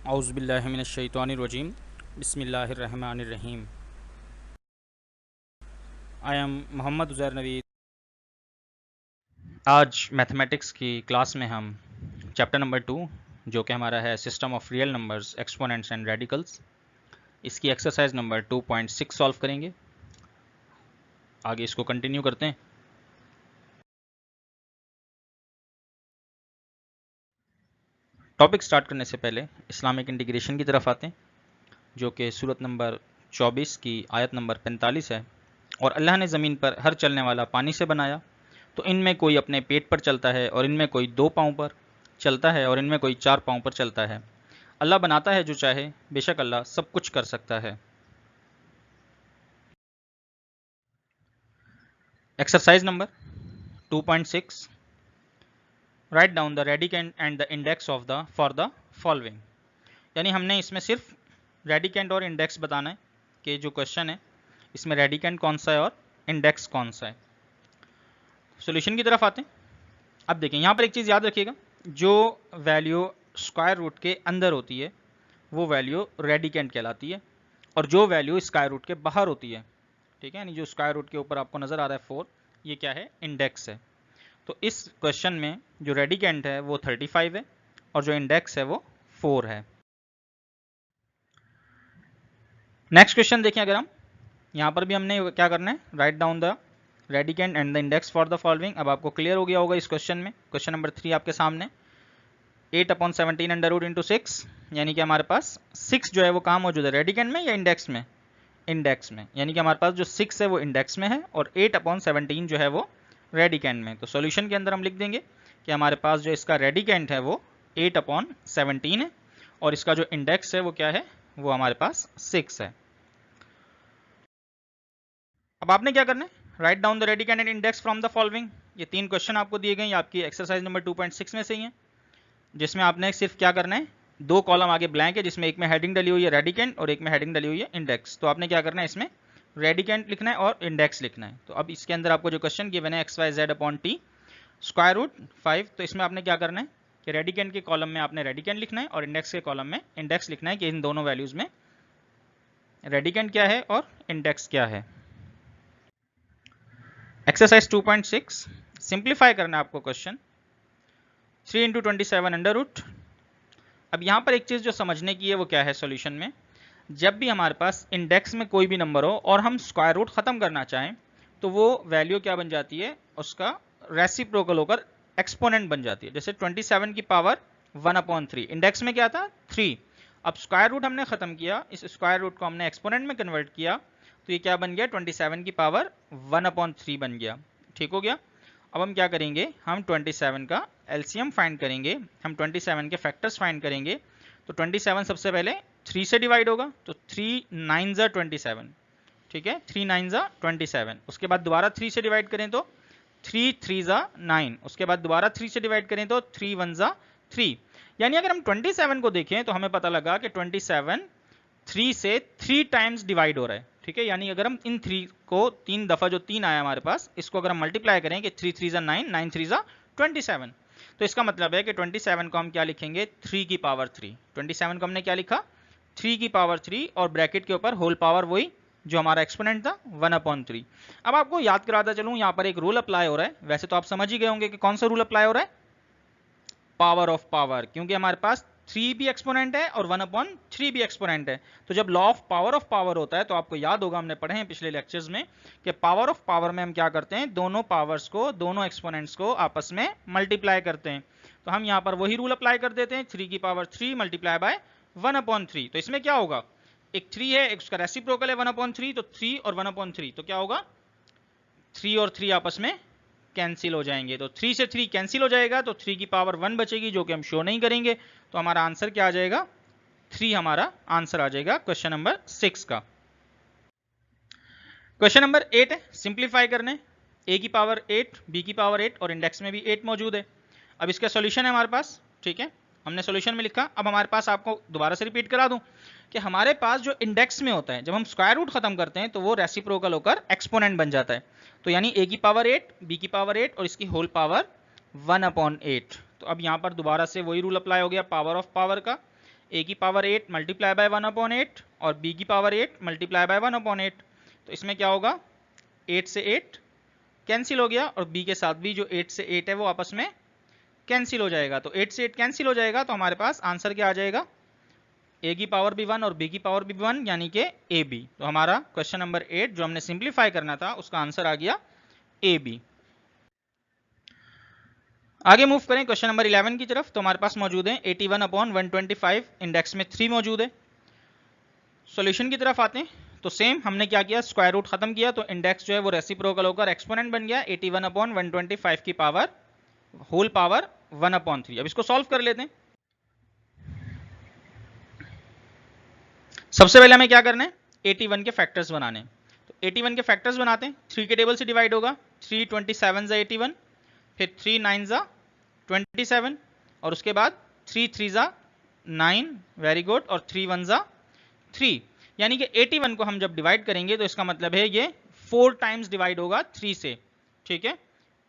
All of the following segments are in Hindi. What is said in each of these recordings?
औज़ुबिल्लाहि मिनश्शैतानिर्रजीम बिस्मिल्लाहिर्रहमानिर्रहीम। I am Mohammad Uzair Naveed. आज मैथमेटिक्स की क्लास में हम चैप्टर नंबर 2 जो कि हमारा है system of real numbers, exponents and radicals, इसकी एक्सरसाइज नंबर 2.6 सॉल्व करेंगे। आगे इसको कंटिन्यू करते हैं। टॉपिक स्टार्ट करने से पहले इस्लामिक इंटीग्रेशन की तरफ आते हैं, जो कि सूरत नंबर 24 की आयत नंबर 45 है। और अल्लाह ने ज़मीन पर हर चलने वाला पानी से बनाया, तो इनमें कोई अपने पेट पर चलता है और इनमें कोई 2 पाँव पर चलता है और इनमें कोई 4 पाँव पर चलता है। अल्लाह बनाता है जो चाहे, बेशक अल्लाह सब कुछ कर सकता है। Exercise number 2.6, write down the radicand and the index of the for the following. यानी हमने इसमें सिर्फ रेडिकेंट और इंडेक्स बताना है कि जो क्वेश्चन है इसमें रेडिकेंट कौन सा है और इंडेक्स कौन सा है। सॉल्यूशन की तरफ आते हैं। अब देखें, यहाँ पर एक चीज़ याद रखिएगा, जो वैल्यू स्क्वायर रूट के अंदर होती है वो वैल्यू रेडिकेंट कहलाती है, और जो वैल्यू स्क्वायर रूट के बाहर होती है, ठीक है, यानी जो स्क्वायर रूट के ऊपर आपको नजर आ रहा है 4, ये क्या है, इंडेक्स है। तो इस क्वेश्चन में जो रेडिकेंट है वो 35 है और जो इंडेक्स है वो 4 है। नेक्स्ट क्वेश्चन देखें, अगर हम यहाँ पर भी हमने क्या करना है, write down the radicand and the index for the following. अब आपको क्लियर हो गया होगा इस क्वेश्चन में। क्वेश्चन नंबर 3 आपके सामने, 8/17 अंडर रूट इंटू 6, यानी कि हमारे पास 6 जो है वो कहाँ मौजूद है, रेडिकेंट में या इंडेक्स में, इंडेक्स में। यानी कि हमारे पास जो 6 है वो इंडेक्स में है और 8/17 जो है वो रेडिकेंट में। तो सॉल्यूशन के अंदर हम लिख देंगे कि हमारे पास जो इसका रेडिकेंट है वो 8/17 है और इसका जो इंडेक्स है वो क्या है, वो हमारे पास 6 है। अब आपने क्या करना है, write down the radicand and index from the following. ये 3 क्वेश्चन आपको दिए गए, आपकी एक्सरसाइज नंबर 2.6 में से ही है, जिसमें आपने सिर्फ क्या करना है, 2 कॉलम आगे ब्लैंक है जिसमें एक में हेडिंग डली हुई है रेडिकेंट और एक में हेडिंग डली हुई है इंडेक्स। तो आपने क्या करना है, इसमें रेडिकेंट लिखना है और इंडेक्स लिखना है। तो अब इसके अंदर आपको जो क्वेश्चन गिवन है XYZ/T स्क्वायर रूट 5, तो इसमें आपने क्या करना है कि रेडिकेंट के कॉलम में आपने रेडिकेंट लिखना है और इंडेक्स के कॉलम में इंडेक्स लिखना है कि इन दोनों वैल्यूज में रेडिकेंट क्या है और इंडेक्स क्या है। एक्सरसाइज 2.6, सिंप्लीफाई करना है आपको क्वेश्चन, 3 × 27 अंडर रूट। अब यहाँ पर एक चीज़ जो समझने की है वो क्या है, सॉल्यूशन में जब भी हमारे पास इंडेक्स में कोई भी नंबर हो और हम स्क्वायर रूट खत्म करना चाहें तो वो वैल्यू क्या बन जाती है, उसका रेसिप्रोकल होकर एक्सपोनेंट बन जाती है। जैसे 27 की पावर 1/3, इंडेक्स में क्या था 3, अब स्क्वायर रूट हमने खत्म किया, इस स्क्वायर रूट को हमने एक्सपोनेंट में कन्वर्ट किया, तो ये क्या बन गया, 27 की पावर 1/3 बन गया। ठीक हो गया। अब हम क्या करेंगे, हम 27 का एलसीएम फाइंड करेंगे, हम 27 के फैक्टर्स फाइंड करेंगे। तो 27 सबसे पहले 3 से डिवाइड होगा, तो 3 9 ज़ा 27, ठीक है, 3 9 ज़ा 27। उसके बाद दोबारा 3 से डिवाइड करें तो 3 3 ज़ा 9, उसके बाद दोबारा 3 से डिवाइड करें तो 3 1 ज़ा 3। यानी अगर हम 27 को देखें तो हमें पता लगा कि 27 3 से 3 टाइम्स डिवाइड हो रहा है, ठीक है। यानी अगर हम इन 3 को 3 दफ़ा, जो 3 आया हमारे पास, इसको अगर हम मल्टीप्लाई करें कि 3 3 ज़ा 9, 9 3 ज़ा 27, तो इसका मतलब है कि 27 को हम क्या लिखेंगे, 3 की पावर 3। 27 को हमने क्या लिखा, 3 की पावर 3 और ब्रैकेट के ऊपर होल पावर वही जो हमारा एक्सपोनेंट था 1/3। अब आपको याद कराता चलूं, यहाँ पर एक रूल अप्लाई हो रहा है। वैसे तो आप समझ ही गए होंगे कि कौन सा रूल अप्लाई हो रहा है, पावर ऑफ पावर, क्योंकि हमारे पास 3 भी एक्सपोनेंट है और 1/3 भी एक्सपोनेंट है। तो जब लॉ ऑफ पावर होता है तो आपको याद होगा, हमने पढ़े हैं पिछले लेक्चर्स में कि पावर ऑफ पावर में हम क्या करते हैं, दोनों पावर्स को, दोनों एक्सपोनेंट्स को आपस में मल्टीप्लाई करते हैं। तो हम यहाँ पर वही रूल अप्लाई कर देते हैं, 3 की पावर 3 मल्टीप्लाई बाय 1/3। तो इसमें क्या होगा, एक 3 है, एक उसका रेसिप्रोकल है 1/3, तो 3 और 1/3, तो क्या होगा, 3 और 3 आपस में कैंसिल हो जाएंगे। तो 3 से 3 कैंसिल हो जाएगा, तो 3 की पावर 1 बचेगी, जो कि हम शो नहीं करेंगे। तो हमारा आंसर क्या आ जाएगा, 3 हमारा आंसर आ जाएगा क्वेश्चन नंबर 6 का। क्वेश्चन नंबर 8 है, सिंप्लीफाई करने, a की पावर 8, b की पावर 8 और इंडेक्स में भी 8 मौजूद है। अब इसका सॉल्यूशन है हमारे पास, ठीक है, हमने सॉल्यूशन में लिखा। अब हमारे पास, आपको दोबारा से रिपीट करा दूं कि हमारे पास जो इंडेक्स में होता है, जब हम स्क्वायर रूट खत्म करते हैं तो वो रेसिप्रोकल होकर एक्सपोनेंट बन जाता है। तो यानी a की पावर 8, b की पावर 8 और इसकी होल पावर 1/8। तो अब यहाँ पर दोबारा से वही रूल अप्लाई हो गया पावर ऑफ पावर का, ए की पावर 8 मल्टीप्लाई बाय 1/8 और बी की पावर 8 मल्टीप्लाई बाय 1/8। तो इसमें क्या होगा, 8 से 8 कैंसिल हो गया और बी के साथ भी जो 8 से 8 है वो आपस में कैंसिल हो जाएगा। तो 8 से 8 कैंसिल हो जाएगा तो हमारे पास आंसर क्या आ जाएगा, ए की पावर भी 1 और बी की पावर भी 1 यानी कि ए बी। तो हमारा क्वेश्चन नंबर 8 जो हमने सिंप्लीफाई करना था उसका आंसर आ गया ए बी। आगे मूव करें क्वेश्चन नंबर 11 की तरफ। तो हमारे पास मौजूद है 81/125, इंडेक्स में 3 मौजूद है। सॉल्यूशन की तरफ आते हैं तो सेम हमने क्या किया, स्क्वायर रूट खत्म किया तो इंडेक्स जो है वो रेसिप्रोकल होकर एक्सपोनेंट बन गया 81/125 की पावर होल पावर 1/3। अब इसको सॉल्व कर लेते हैं। सबसे पहले हमें क्या करना है, 81 के फैक्टर्स बनाने हैं। तो 81 के फैक्टर्स बनाते हैं, 3 के टेबल से डिवाइड होगा, 3 27 जा 81, फिर 3 9 जा 27 और उसके बाद 3 3 जा 9, वेरी गुड, और 3 1 जा 3। यानी कि 81 को हम जब डिवाइड करेंगे तो इसका मतलब है ये 4 टाइम्स डिवाइड होगा 3 से, ठीक है।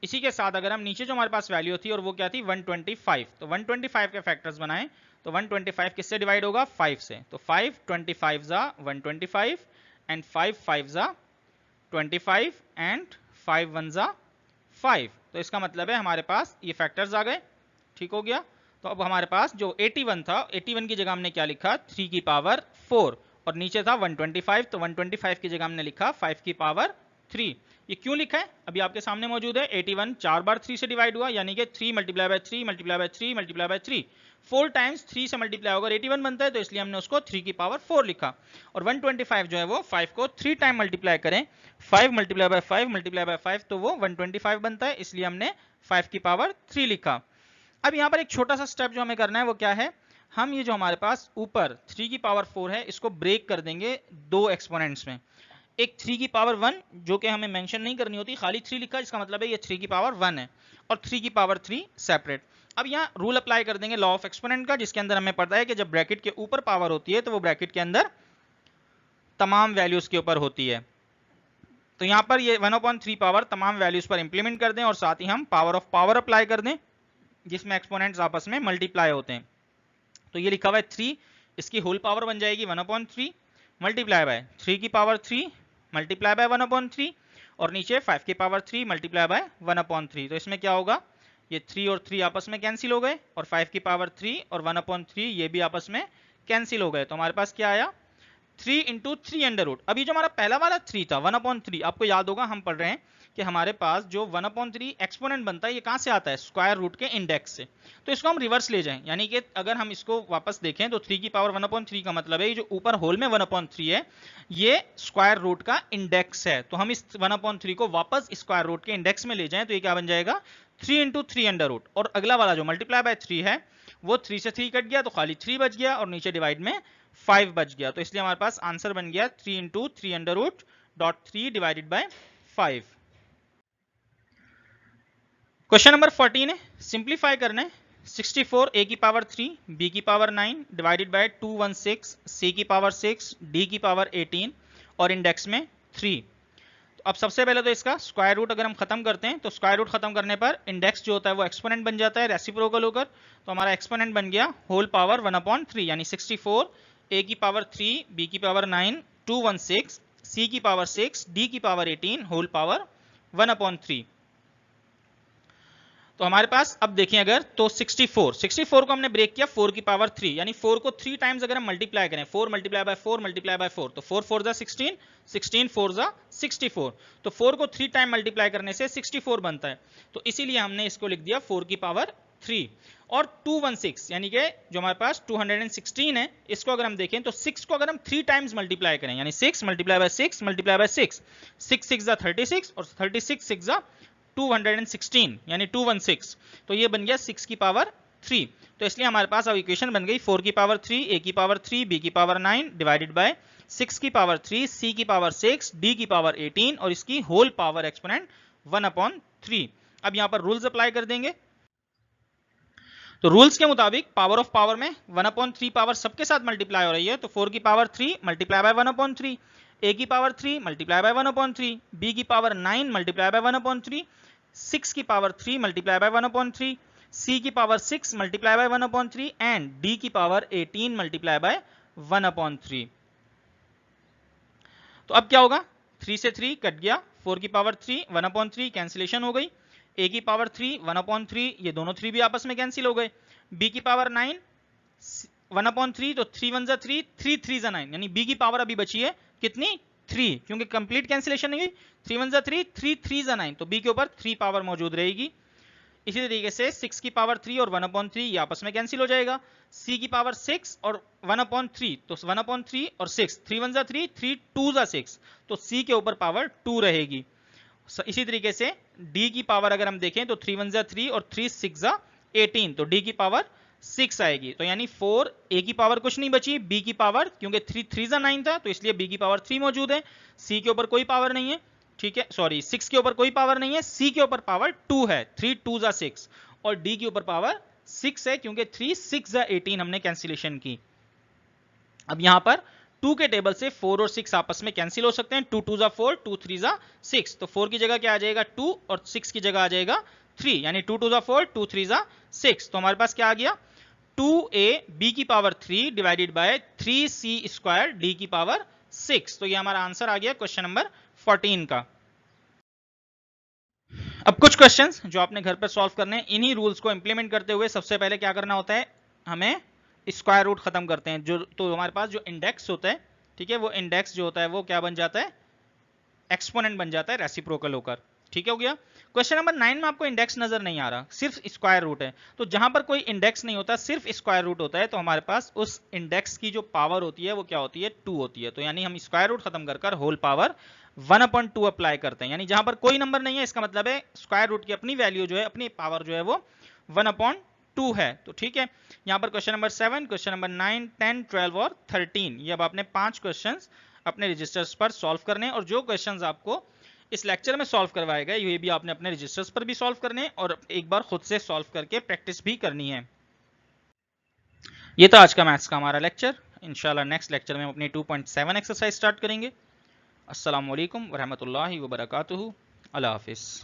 इसी के साथ अगर हम नीचे जो हमारे पास वैल्यू थी और वो क्या थी 125, तो 125 के फैक्टर्स बनाएं तो 125 किससे डिवाइड होगा, 5 से। तो 5 25 जा 125 एंड 5 5 जा 25 एंड 5 1 जा 5। तो इसका मतलब है हमारे पास ये फैक्टर्स आ गए, ठीक हो गया। तो अब हमारे पास जो 81 था, 81 की जगह हमने क्या लिखा, 3 की पावर 4 और नीचे था 125, तो 125 की जगह हमने लिखा 5 की पावर 3। ये क्यों लिखा है अभी आपके सामने मौजूद है। 81 4 बार 3 से डिवाइड हुआ यानी कि 3 multiply by 3 multiply by 3 multiply by 3, 4 times 3 से मल्टीप्लाई होकर 81 बनता है, तो इसलिए हमने उसको 3 की पावर 4 लिखा। और 125 जो है वो 5 को 3 टाइम मल्टीप्लाई करें, 5 मल्टीप्लाई बाय 5 मल्टीप्लाई बाय 5 तो वो 125 बनता है, इसलिए हमने 5 की पावर 3 लिखा। अब यहाँ पर एक छोटा सा स्टेप जो हमें करना है वो क्या है, हम ये जो हमारे पास ऊपर 3 की पावर 4 है इसको ब्रेक कर देंगे दो एक्सपोनेंट्स में। एक 3 की पावर 1 जो कि हमें मेंशन नहीं करनी होती, खाली 3 लिखा, इसका मतलब है ये 3 की पावर 1 है, और 3 की पावर 3 सेपरेट। अब यहाँ रूल अप्लाई कर देंगे लॉ ऑफ एक्सपोनेंट का, जिसके अंदर हमें पता है कि जब ब्रैकेट के ऊपर पावर होती है तो वो ब्रैकेट के अंदर तमाम वैल्यूज के ऊपर होती है। तो यहाँ पर ये 1/3 पावर तमाम वैल्यूज पर इंप्लीमेंट कर दें और साथ ही हम पावर ऑफ पावर अप्लाई कर दें जिसमें एक्सपोनेंट्स आपस में मल्टीप्लाई होते हैं। तो ये लिखा हुआ है 3, इसकी होल पावर बन जाएगी 1/3 मल्टीप्लाई बाय 3 की पावर 3 मल्टीप्लाई बाय 1/3 और नीचे 5 की पावर 3 मल्टीप्लाई बाय 1/3। तो इसमें क्या होगा, ये 3 और 3 आपस में कैंसिल हो गए और 5 की पावर 3 और 1/3 ये भी आपस में कैंसिल हो गए। तो हमारे पास क्या आया, 3 इंटू 3 अंडर रूट। अभी जो हमारा पहला वाला 3 था 1/3, आपको याद होगा हम पढ़ रहे हैं कि हमारे पास जो 1/3 एक्सपोनेंट बनता है ये कहाँ से आता है, स्क्वायर रूट के इंडेक्स से। तो इसको हम रिवर्स ले जाएं, यानी कि अगर हम इसको वापस देखें तो 3 की पावर 1/3 का मतलब है ये जो ऊपर होल में 1/3 है ये स्क्वायर रूट का इंडेक्स है। तो हम इस 1/3 को वापस स्क्वायर रूट के इंडेक्स में ले जाएं तो ये क्या बन जाएगा, 3 इंटू 3 अंडर रूट। और अगला वाला जो मल्टीप्लाई बाय 3 है वो 3 से 3 कट गया तो खाली 3 बच गया और नीचे डिवाइड में 5 बच गया। तो इसलिए हमारे पास आंसर बन गया 3 into 3 under root dot 3 divided by 5। Question number 14 है, सिंप्लीफाई करना है। 64 a की पावर 3 b की पावर 9 डिवाइडेड बाय 216 c की पावर 6 d की पावर 18 और इंडेक्स में 3। तो अब सबसे पहले तो इसका स्क्वायर रूट अगर हम खत्म करते हैं तो स्क्वायर रूट खत्म करने पर इंडेक्स जो होता है वो एक्सपोनेंट बन जाता है रेसिप्रोकल होकर। तो हमारा एक्सपोनेंट बन गया होल पावर 1/3 यानी 64 a की पावर 3 b की पावर 9 216 c की पावर 6 d की पावर 18 होल पावर 1/3। तो हमारे पास अब देखें अगर तो 64 को हमने ब्रेक किया 4 की पावर 3 यानी 4 को 3 टाइम्स अगर हम मल्टीप्लाई करें 4 मल्टीप्लाई बाय 4 मल्टीप्लाई बाय 4 तो 4 4 जा 16 16 4 जा 64। तो 4 को 3 टाइम मल्टीप्लाई करने से 64 बनता है, तो इसीलिए हमने इसको लिख दिया 4 की पावर 3। और 216 यानी कि जो हमारे पास 216 है इसको अगर हम देखें तो 6 को अगर हम 3 टाइम्स मल्टीप्लाई करें यानी 6 मल्टीप्लाई बाय 6 मल्टीप्लाई बाय 6 6 6 जा 36 और 36 6 जा 216 यानी 216। तो ये बन गया 6 की पावर 3। तो इसलिए हमारे पास अब इक्वेशन बन गई 4 की पावर 3 a की पावर 3 b की पावर 9 डिवाइडेड बाय 6 की पावर 3 c की पावर 6 d की पावर 18 और इसकी होल पावर एक्सपोनेंट 1/3। अब यहाँ पर रूल्स अप्लाई कर देंगे। तो रूल्स के मुताबिक पावर ऑफ पावर में 1/3 पावर सबके साथ मल्टीप्लाई हो रही है, तो 4 की पावर 3 मल्टीप्लाई बाय 1/3, a की पावर 3 मल्टीप्लाई बाय 1/3, b की पावर 9 मल्टीप्लाई बाय 1/3, 6 की पावर 3 मल्टीप्लाई बाय 1/3, c की power 6 multiply by 1/3 and d की पावर 18 मल्टीप्लाई बाय 1/3। तो अब क्या होगा, 3 से 3 कट गया, 4 की पावर 3 1/3 कैंसिलेशन हो गई, a की पावर 3 1/3 ये दोनों 3 भी आपस में कैंसिल हो गए, b की पावर 9 1/3 तो 3 1 जा 3 3 3 जा 9 यानी b की पावर अभी बची है कितनी 3 क्योंकि कंप्लीट कैंसिलेशन नहीं हुई, 3 1 जा 3 3 3 जा 9 तो b के ऊपर 3 पावर मौजूद रहेगी। इसी तरीके से 6 की पावर 3 और 1/3 ये आपस में कैंसिल हो जाएगा, c की पावर 6 और 1/3 तो 1/3 और 6 3 1 जा 3 3 2 जा 6 तो c के ऊपर पावर 2 रहेगी। इसी तरीके से d की पावर अगर हम देखें तो 3 1 जा 3 और 3 6 जा 18 तो d की पावर 6 आएगी, तो यानी 4 a की पावर कुछ नहीं बची, b की पावर क्योंकि 3 3 जा 9 था तो इसलिए b की पावर 3 मौजूद है, c के ऊपर कोई पावर नहीं है, ठीक है, सॉरी 6 के ऊपर कोई पावर नहीं है, c के ऊपर पावर 2 है, 3 2 जा 6 और d के ऊपर पावर 6 है क्योंकि 3 6 जा 18 हमने कैंसिलेशन की। अब यहां पर 2 के टेबल से 4 और 6 आपस में कैंसिल हो सकते हैं, 2 2 जा 4 2 3 जा 6 तो 4 की जगह क्या आ जाएगा 2 और 6 की जगह आ जाएगा 3 यानी 2 2 जा 4 2 3 जा 6 तो हमारे पास क्या आ गया 2a b की power 3 divided bye 3c square d की पावर 6। तो ये हमारा आंसर आ गया क्वेश्चन नंबर 14 का। अब कुछ क्वेश्चंस जो आपने घर पर सॉल्व करने हैं, इन्हीं रूल्स को इंप्लीमेंट करते हुए सबसे पहले क्या करना होता है, हमें स्क्वायर रूट खत्म करते हैं जो, तो हमारे पास जो इंडेक्स होता है, ठीक है, वो इंडेक्स जो होता है वो क्या बन जाता है, एक्सपोनेंट बन जाता है रेसिप्रोकल होकर, ठीक है हो गया। क्वेश्चन नंबर 9 में आपको इंडेक्स नजर नहीं आ रहा, सिर्फ स्क्वायर रूट है, तो जहां पर कोई इंडेक्स नहीं होता सिर्फ स्क्वायर रूट होता है तो हमारे पास उस इंडेक्स की जो पावर होती है वो क्या होती है 2 होती है, तो यानी हम स्क्वायर रूट खत्म कर होल पावर 1/2 अप्लाई करते हैं, यानी जहां पर कोई नंबर नहीं है इसका मतलब है स्क्वायर रूट की अपनी वैल्यू जो है, अपनी पावर जो है वो 1/2 है। तो ठीक है, यहाँ पर क्वेश्चन नंबर 7, क्वेश्चन नंबर 9, 10, 12 और 13 ये अब आपने 5 क्वेश्चंस अपने रजिस्टर्स पर सॉल्व करने हैं, और जो क्वेश्चंस आपको इस लेक्चर में सॉल्व करवाएगा ये भी आपने अपने रजिस्टर्स पर भी सॉल्व करने और एक बार खुद से सॉल्व करके प्रैक्टिस भी करनी है। ये था आज का मैथ्स का हमारा लेक्चर। इंशाल्लाह नेक्स्ट लेक्चर में हम अपनी 2.7 एक्सरसाइज स्टार्ट करेंगे। अस्सलाम वालेकुम व रहमतुल्लाहि व बरकातुहू। अल्लाह हाफिज़।